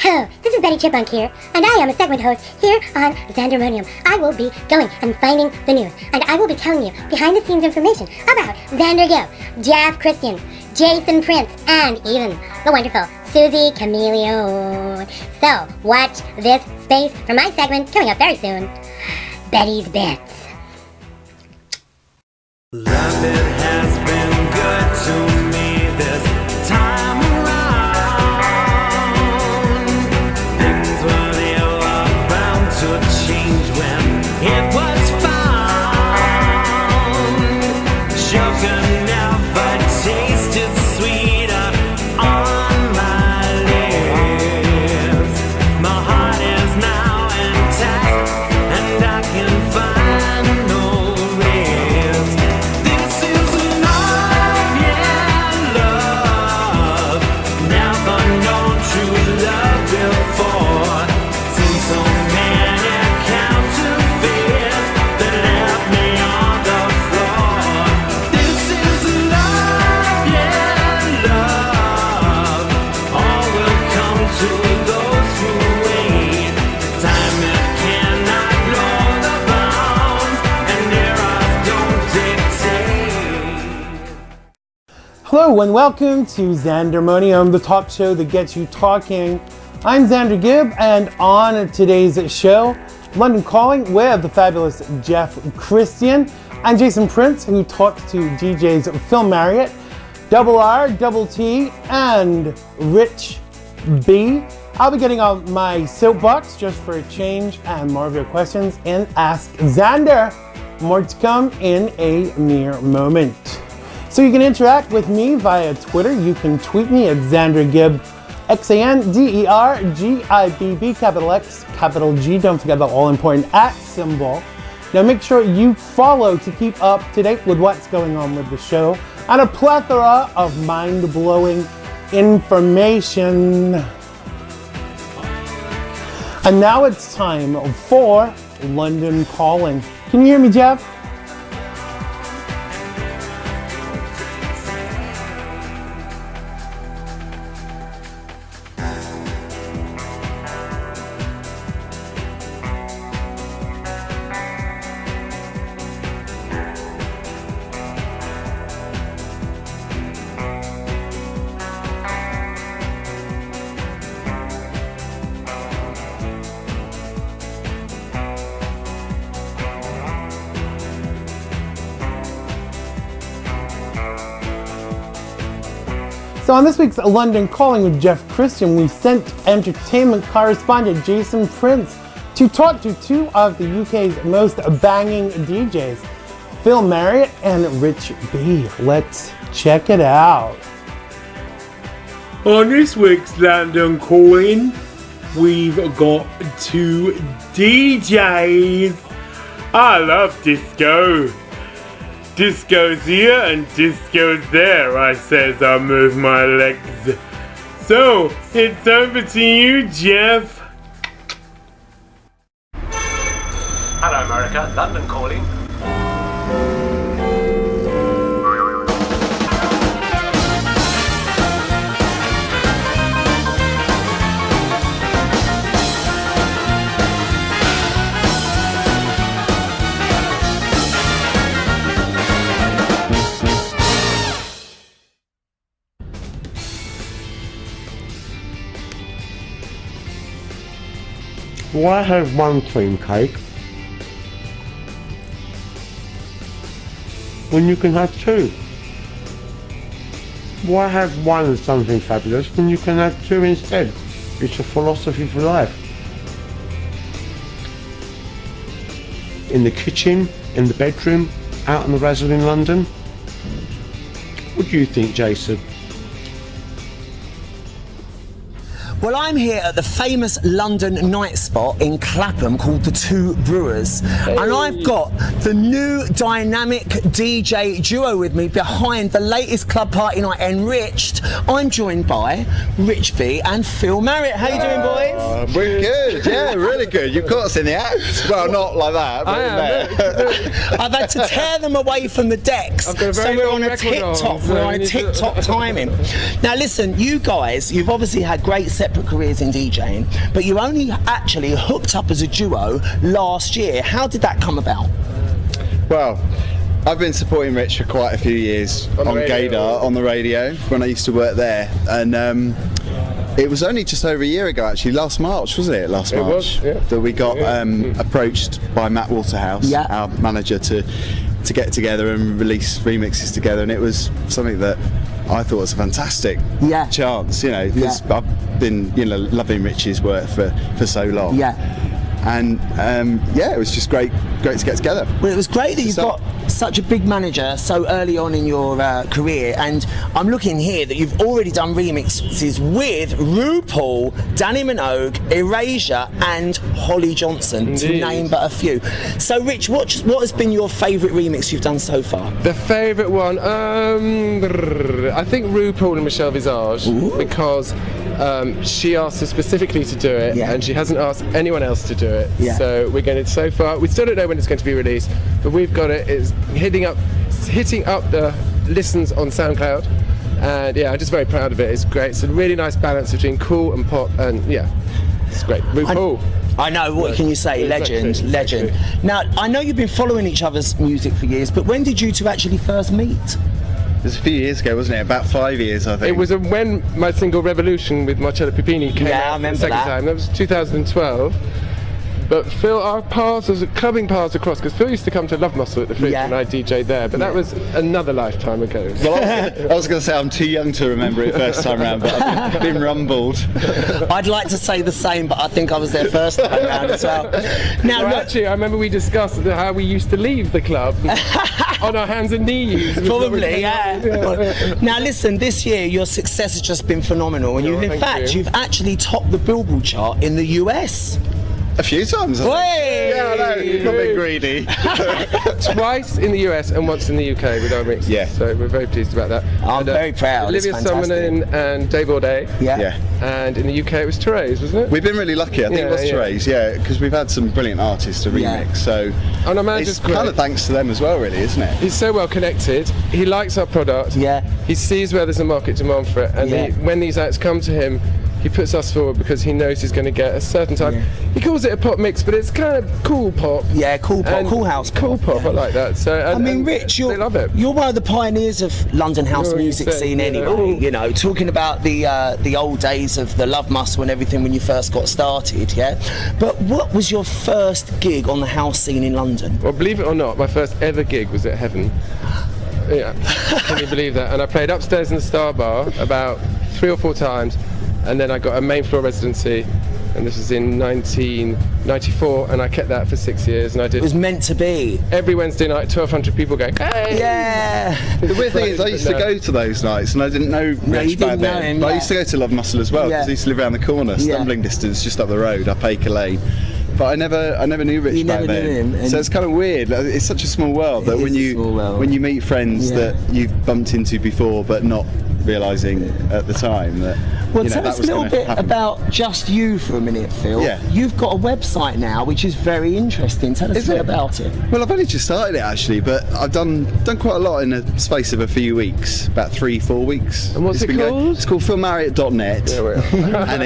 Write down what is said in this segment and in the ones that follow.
Hello, this is Betty Chipmunk here, and I am a segment host here on Xandermonium. I will be going and finding the news, and I will be telling you behind-the-scenes information about Xander Gibb, Jeff Kristian, Jason Prince, and even the wonderful Susie Chameleon. So, watch this space for my segment coming up very soon, Betty's Bits. Love, it has been good to me this time around. Things were the other bound to change when it was found. Sugar never tasted sweeter on my lips. My heart is now intact, and I can find no rest. This is love, yeah, love. Never known true love before. Seen so many counterfeits that left me on the floor. This is love, yeah, love. All will come to those who wait. Time it cannot blow the bounds, and eras don't dictate. Hello and welcome to Xandermonium, the talk show that gets you talking. I'm Xander Gibb, and on today's show, London Calling with the fabulous Jeff Kristian and Jason Prince, who talks to DJs Phil Marriott, Double R, Double T, and Rich B. I'll be getting on my soapbox just for a change and more of your questions in Ask Xander. More to come in a mere moment. So you can interact with me via Twitter. You can tweet me at Xander Gibb, XanderGibb, capital X, capital G. Don't forget the all-important @ symbol. Now make sure you follow to keep up to date with what's going on with the show and a plethora of mind-blowing information. And now it's time for London Calling. Can you hear me, Jeff? So on this week's London Calling with Jeff Kristian, we sent entertainment correspondent Jason Prince to talk to two of the UK's most banging DJs, Phil Marriott and Rich B. Let's check it out. On this week's London Calling, we've got two DJs. I love disco. Disco's here and disco's there, I says I move my legs. So, it's over to you, Jeff. Hello America, London Calling. Why have one cream cake when you can have two? Why have one something fabulous when you can have two instead? It's a philosophy for life. In the kitchen, in the bedroom, out on the razzle in London. What do you think, Jason? Well, I'm here at the famous London night spot in Clapham called the Two Brewers, and I've got the new dynamic DJ duo with me behind the latest club party night, Enriched. I'm joined by Rich B and Phil Marriott. How you doing, boys? We're good, yeah, really good. You've caught us in the act. Well, not like that, but I've had to tear them away from the decks, so we're on a tip-top. We're on a tip-top timing. Now, listen, you guys, you've obviously had great set separate careers in DJing, but you only actually hooked up as a duo last year. How did that come about? Well, I've been supporting Rich for quite a few years on Gaydar, on the radio, when I used to work there. And it was only just over a year ago, actually, last March, wasn't it? Last March, that we got approached by Matt Waterhouse, our manager, to get together and release remixes together. And it was something that I thought was a fantastic chance, you know, because I've been, you know, loving Rich's work for so long. And it was just great to get together. Well, it was great that you've got such a big manager so early on in your career, and I'm looking here that you've already done remixes with RuPaul, Danny Minogue, Erasure and Holly Johnson, to name but a few. So Rich, what has been your favourite remix you've done so far? The favourite one, I think RuPaul and Michelle Visage, because she asked us specifically to do it, and she hasn't asked anyone else to do it. So we're going to, so far, we still don't know when it's going to be released, but we've got it. It's hitting up the listens on SoundCloud, and I'm just very proud of it. It's great. It's a really nice balance between cool and pop, and it's great. RuPaul. I know, what can you say? Legend. Now, I know you've been following each other's music for years, but when did you two actually first meet? It was a few years ago, wasn't it? About 5 years, I think. It was when my single Revolution with Marcello Pipini came out the second time. That was 2012. But Phil, our paths was clubbing paths across, because Phil used to come to Love Muscle at the Fridge when I DJ'd there, but that was another lifetime ago. Well, I was going to say I'm too young to remember it first time round, but I've been rumbled. I'd like to say the same, but I think I was there first time round as well. Now, actually, I remember we discussed how we used to leave the club on our hands and knees. Probably, Now listen, this year your success has just been phenomenal, and you've actually topped the Billboard chart in the US. A few times, I think. Yeah, I know, not being greedy. Twice in the US and once in the UK with our mixes. So we're very pleased about that. I'm very proud. Olivia Summoning and Dave Auday. And in the UK it was Therese, wasn't it? We've been really lucky. I think it was Therese, because we've had some brilliant artists to remix. So it's kind of thanks to them as well, really, isn't it? He's so well connected. He likes our product. He sees where there's a market demand for it, and when these acts come to him, he puts us forward because he knows he's going to get a certain type. He calls it a pop mix, but it's kind of cool pop. Cool pop, cool house pop. Cool pop, I like that. So I mean, Rich, they love it. You're one of the pioneers of London house music scene anyway. You know, talking about the old days of the Love Muscle and everything when you first got started, But what was your first gig on the house scene in London? Well, believe it or not, my first ever gig was at Heaven. Can you believe that? And I played upstairs in the Star Bar about 3 or 4 times. And then I got a main floor residency, and this was in 1994, and I kept that for 6 years. And I did. It was meant to be. Every Wednesday night, 1,200 people going, hey! The weird thing is, I used to go to those nights, and I didn't know Rich back then. But I used to go to Love Muscle as well, because he used to live around the corner, stumbling distance, just up the road, up Acre Lane. But I never knew Rich back then. So it's kind of weird. It's such a small world that when you meet friends that you've bumped into before, but not realising at the time that. Well, tell us a little bit about just you for a minute, Phil. You've got a website now, which is very interesting. Tell us a bit about it. Well, I've only just started it actually, but I've done quite a lot in the space of a few weeks, about 3-4 weeks. And what's it called? It's called philmarriott.net, and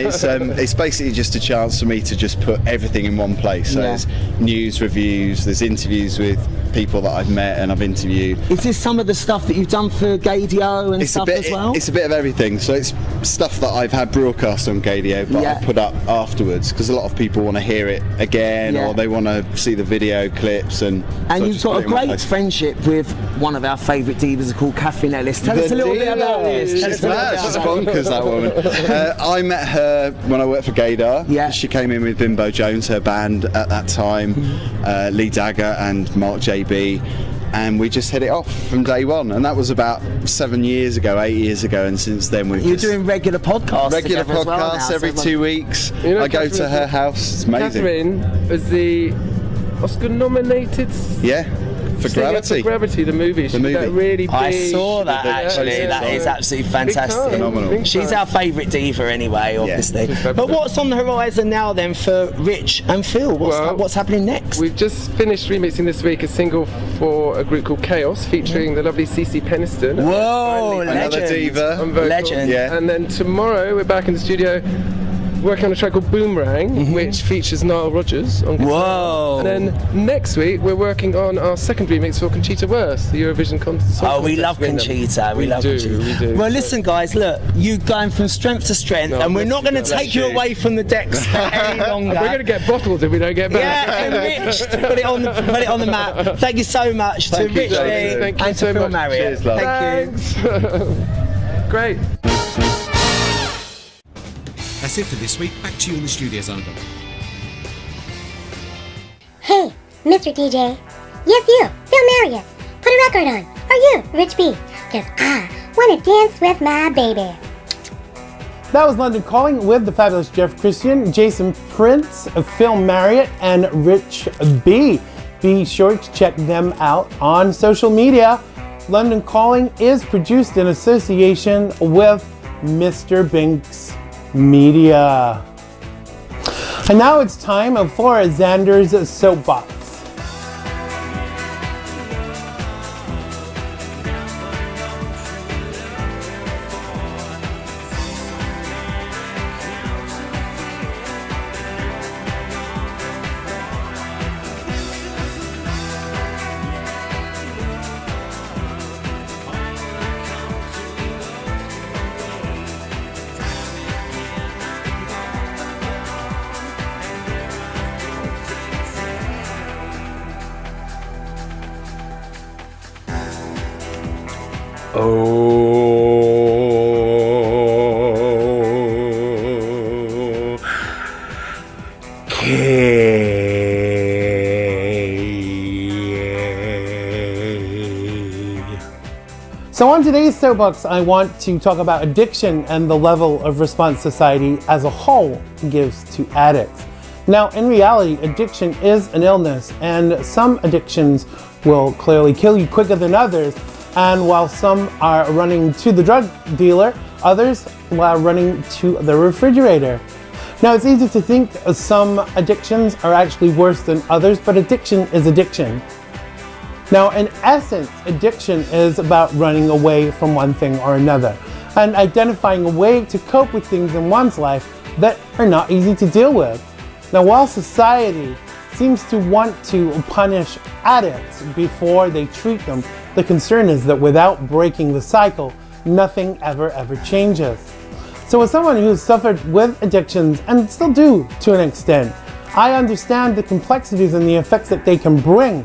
it's basically just a chance for me to just put everything in one place. So there's news, reviews, there's interviews with people that I've met and I've interviewed. Is this some of the stuff that you've done for Gadio and stuff as well? It's a bit of everything. So it's stuff that I've had broadcast on Gadio, but I put up afterwards, because a lot of people want to hear it again, or they want to see the video clips. And so you've got a great friendship with one of our favourite divas called Catherine Ellis. Tell us a little bit about this. She's bonkers, that woman. I met her when I worked for Gaydar. She came in with Bimbo Jones, her band at that time, Lee Dagger and Mark JB. And we just hit it off from day one, and that was about 7 years ago, 8 years ago, and since then we've doing regular podcasts every 2 weeks. I go to her house. It's amazing. Catherine was the Oscar-nominated for Gravity. For Gravity, the movie. That really big. I saw that actually. That is absolutely fantastic. Phenomenal. She's our favourite diva anyway, obviously. But what's on the horizon now then for Rich and Phil? What's happening next? We've just finished remixing this week a single for a group called Chaos, featuring the lovely Cece Peniston. Whoa, another diva. Legend. And then tomorrow we're back in the studio working on a track called Boomerang, which features Nile Rodgers on guitar. Whoa. And then next week we're working on our second remix for Conchita Wurst, the Eurovision contest. Oh, we love Conchita. We love Conchita. We do. Well, listen, guys, look, you're going from strength to strength, and we're not going to take you away from the decks for any longer. We're going to get bottled if we don't get back. Yeah, enriched. Put it on the map. Thank you so much to Rich Lee and to Phil Marriott. Thank you. Great. That's it for this week. Back to you in the studio, Xander. Hey, Mr. DJ. Yes, you, Phil Marriott. Put a record on. Or you, Rich B. Cause I wanna dance with my baby. That was London Calling with the fabulous Jeff Kristian, Jason Prince, Phil Marriott, and Rich B. Be sure to check them out on social media. London Calling is produced in association with Mr. Binks Media. And now it's time for Xander's Soapbox. So on today's Soapbox, I want to talk about addiction and the level of response society as a whole gives to addicts. Now, in reality, addiction is an illness, and some addictions will clearly kill you quicker than others. And while some are running to the drug dealer, others are running to the refrigerator. Now, it's easy to think some addictions are actually worse than others, but addiction is addiction. Now, in essence, addiction is about running away from one thing or another and identifying a way to cope with things in one's life that are not easy to deal with. Now, while society seems to want to punish addicts before they treat them, the concern is that without breaking the cycle, nothing ever changes. So as someone who's suffered with addictions, and still do to an extent, I understand the complexities and the effects that they can bring.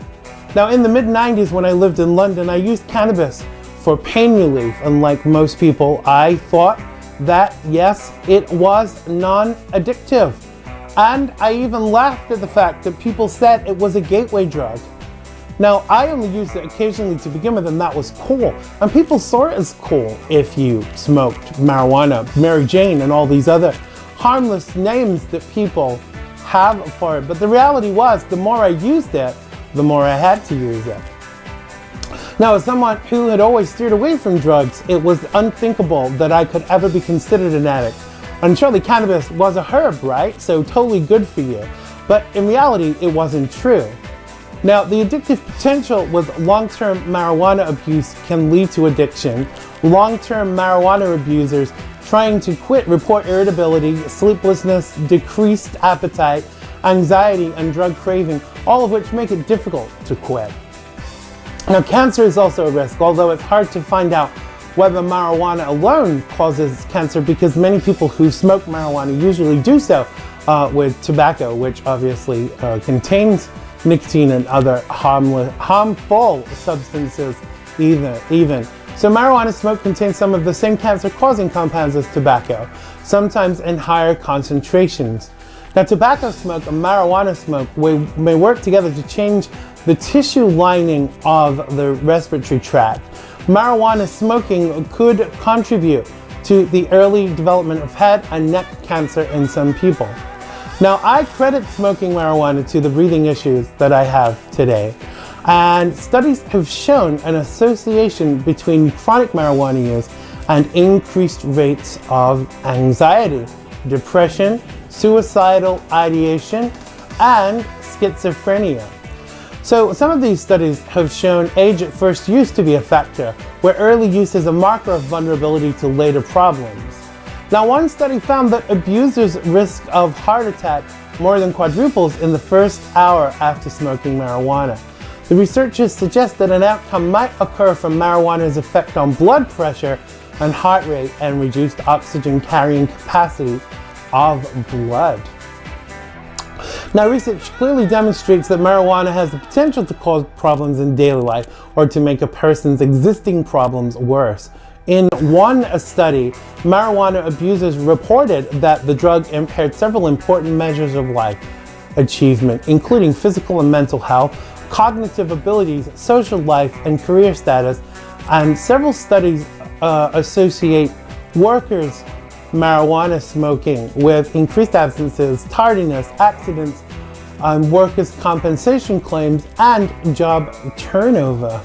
Now, in the mid-90s when I lived in London, I used cannabis for pain relief, and like most people, I thought that, yes, it was non-addictive. And I even laughed at the fact that people said it was a gateway drug. Now, I only used it occasionally to begin with, and that was cool. And people saw it as cool if you smoked marijuana, Mary Jane, and all these other harmless names that people have for it. But the reality was, the more I used it, the more I had to use it. Now, as someone who had always steered away from drugs, it was unthinkable that I could ever be considered an addict. And surely cannabis was a herb, right? So totally good for you. But in reality, it wasn't true. Now, the addictive potential with long-term marijuana abuse can lead to addiction. Long-term marijuana abusers trying to quit report irritability, sleeplessness, decreased appetite, anxiety, and drug craving, all of which make it difficult to quit. Now, cancer is also a risk, although it's hard to find out whether marijuana alone causes cancer, because many people who smoke marijuana usually do so with tobacco, which obviously contains nicotine and other harmful substances even. So marijuana smoke contains some of the same cancer-causing compounds as tobacco, sometimes in higher concentrations. Now, tobacco smoke and marijuana smoke may work together to change the tissue lining of the respiratory tract. Marijuana smoking could contribute to the early development of head and neck cancer in some people. Now, I credit smoking marijuana to the breathing issues that I have today. And studies have shown an association between chronic marijuana use and increased rates of anxiety, depression, suicidal ideation, and schizophrenia. So some of these studies have shown age at first use to be a factor, where early use is a marker of vulnerability to later problems. Now, one study found that abusers' risk of heart attack more than quadruples in the first hour after smoking marijuana. The researchers suggest that an outcome might occur from marijuana's effect on blood pressure and heart rate and reduced oxygen carrying capacity of blood. Now, research clearly demonstrates that marijuana has the potential to cause problems in daily life or to make a person's existing problems worse. In one study, marijuana abusers reported that the drug impaired several important measures of life achievement, including physical and mental health, cognitive abilities, social life, and career status. And several studies associate workers' marijuana smoking with increased absences, tardiness, accidents, workers' compensation claims, and job turnover.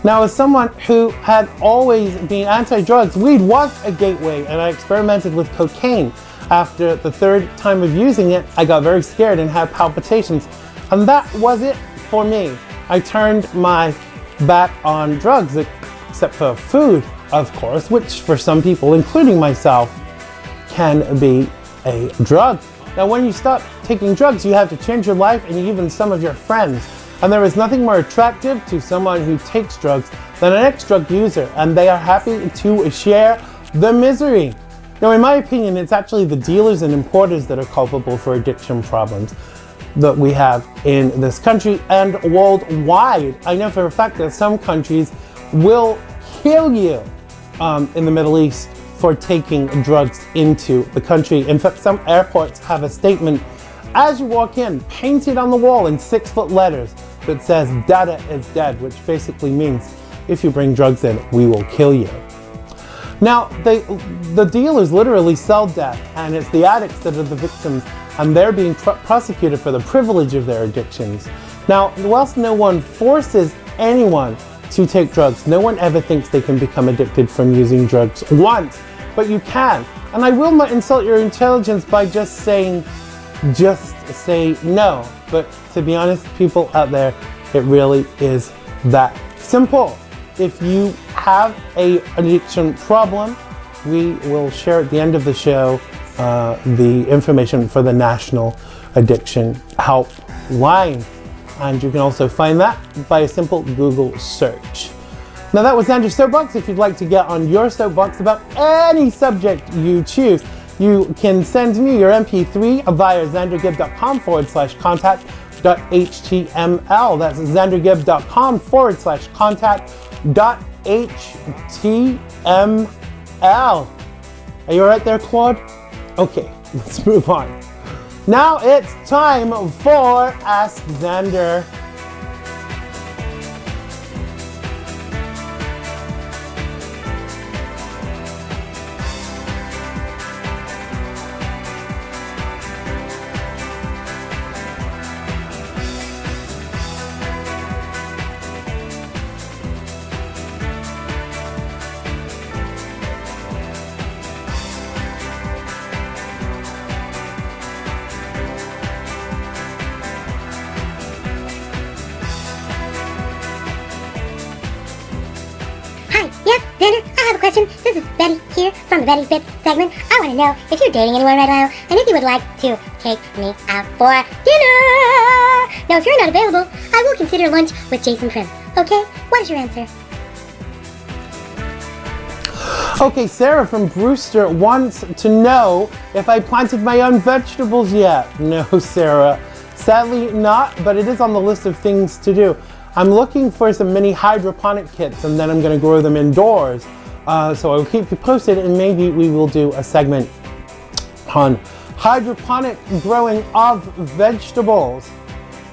Now, as someone who had always been anti-drugs, weed was a gateway, and I experimented with cocaine. After the third time of using it, I got very scared and had palpitations, and that was it for me. I turned my back on drugs, except for food, of course, which for some people, including myself, can be a drug. Now, when you stop taking drugs, you have to change your life and even some of your friends. And there is nothing more attractive to someone who takes drugs than an ex-drug user, and they are happy to share the misery. Now, in my opinion, it's actually the dealers and importers that are culpable for addiction problems that we have in this country and worldwide. I know for a fact that some countries will kill you in the Middle East for taking drugs into the country. In fact, some airports have a statement as you walk in, painted on the wall in 6-foot letters, that says "Dada is dead," which basically means if you bring drugs in, we will kill you. Now, the dealers literally sell death, and it's the addicts that are the victims, and they're being prosecuted for the privilege of their addictions. Now, whilst no one forces anyone to take drugs, no one ever thinks they can become addicted from using drugs once, but you can. And I will not insult your intelligence by just say no. But to be honest, people out there, it really is that simple. If you have an addiction problem, we will share at the end of the show the information for the National Addiction Helpline. And you can also find that by a simple Google search. Now, that was Xander's Soapbox. If you'd like to get on your soapbox about any subject you choose, you can send me your MP3 via xandergibb.com/contact.html. That's xandergibb.com/contact.html. Are you all right there, Claude? Okay, let's move on. Now it's time for Ask Xander. Yes, Xander, I have a question. This is Betty here from the Betty Fits segment. I want to know if you're dating anyone right now and if you would like to take me out for dinner. Now, if you're not available, I will consider lunch with Jason Prince. Okay? What is your answer? Okay, Sarah from Brewster wants to know if I planted my own vegetables yet. No, Sarah. Sadly not, but it is on the list of things to do. I'm looking for some mini hydroponic kits, and then I'm going to grow them indoors. So I'll keep you posted, and maybe we will do a segment on hydroponic growing of vegetables.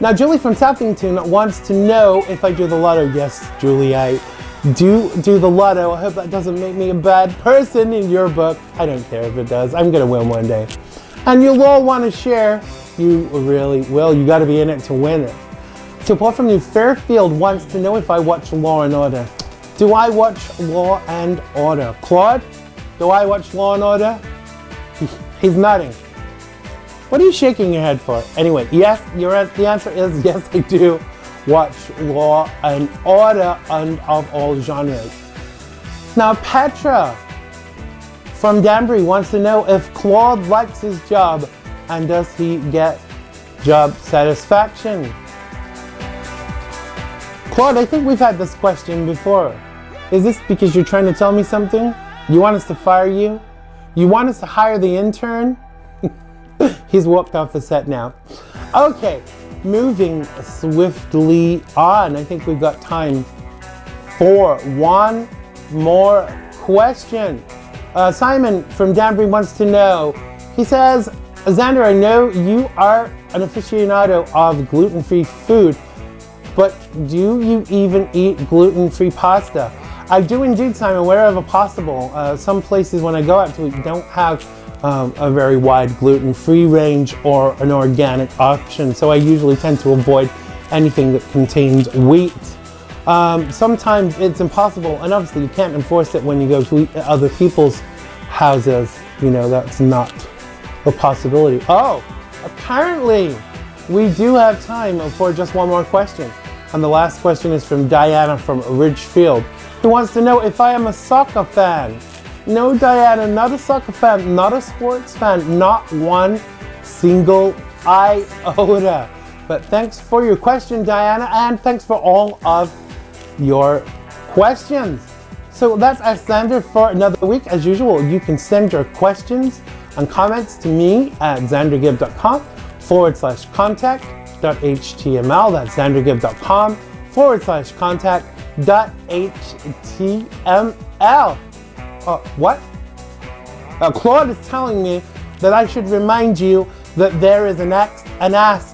Now, Julie from Southington wants to know if I do the lotto. Yes, Julie, I do the lotto. I hope that doesn't make me a bad person in your book. I don't care if it does. I'm going to win one day. And you'll all want to share. You really will. You got to be in it to win it. So Paul from New Fairfield wants to know if I watch Law and Order. Do I watch Law and Order? Claude, do I watch Law and Order? He's nodding. What are you shaking your head for? Anyway, yes, the answer is yes, I do watch Law and Order and of all genres. Now, Petra from Danbury wants to know if Claude likes his job and does he get job satisfaction. Claude, I think we've had this question before. Is this because you're trying to tell me something? You want us to fire you? You want us to hire the intern? He's walked off the set now. Okay, moving swiftly on. I think we've got time for one more question. Simon from Danbury wants to know, he says, Xander, I know you are an aficionado of gluten-free food, but do you even eat gluten-free pasta? I do indeed, Simon, wherever possible. Some places when I go out to eat don't have a very wide gluten-free range or an organic option, so I usually tend to avoid anything that contains wheat. Sometimes it's impossible, and obviously you can't enforce it when you go to eat at other people's houses. You know, that's not a possibility. Oh, apparently we do have time for just one more question. And the last question is from Diana from Ridgefield, who wants to know if I am a soccer fan. No, Diana, not a soccer fan, not a sports fan, not one single iota. But thanks for your question, Diana, and thanks for all of your questions. So that's Xander for another week. As usual, you can send your questions and comments to me at xandergibb.com/contact.html. That's xandergibb.com/contact.html. What? Claude is telling me that I should remind you that there is an Ask,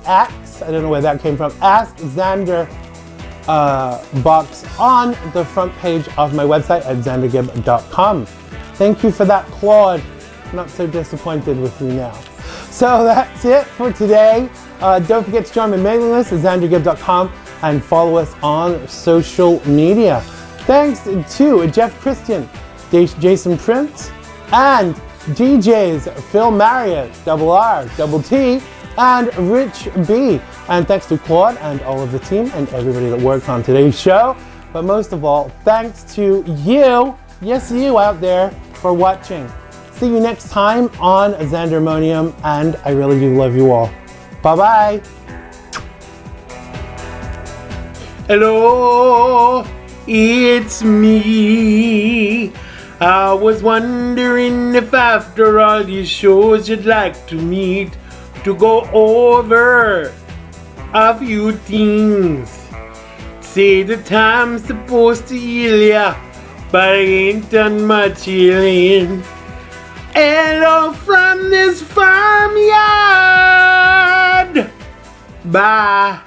I don't know where that came from, Ask Xander box on the front page of my website at xandergibb.com. Thank you for that, Claude. Not so disappointed with you now. So that's it for today. Don't forget to join my mailing list at xandergibb.com and follow us on social media. Thanks to Jeff Kristian, Jason Prince, and DJs Phil Marriott, RRT, and Rich B. And thanks to Claude and all of the team and everybody that worked on today's show. But most of all, thanks to you, yes, you out there, for watching. See you next time on Xandermonium, and I really do love you all. Bye-bye. Hello, it's me. I was wondering if after all these shows you'd like to meet to go over a few things. Say that I'm supposed to heal ya, but I ain't done much healing. Hello from this farmyard. Bye.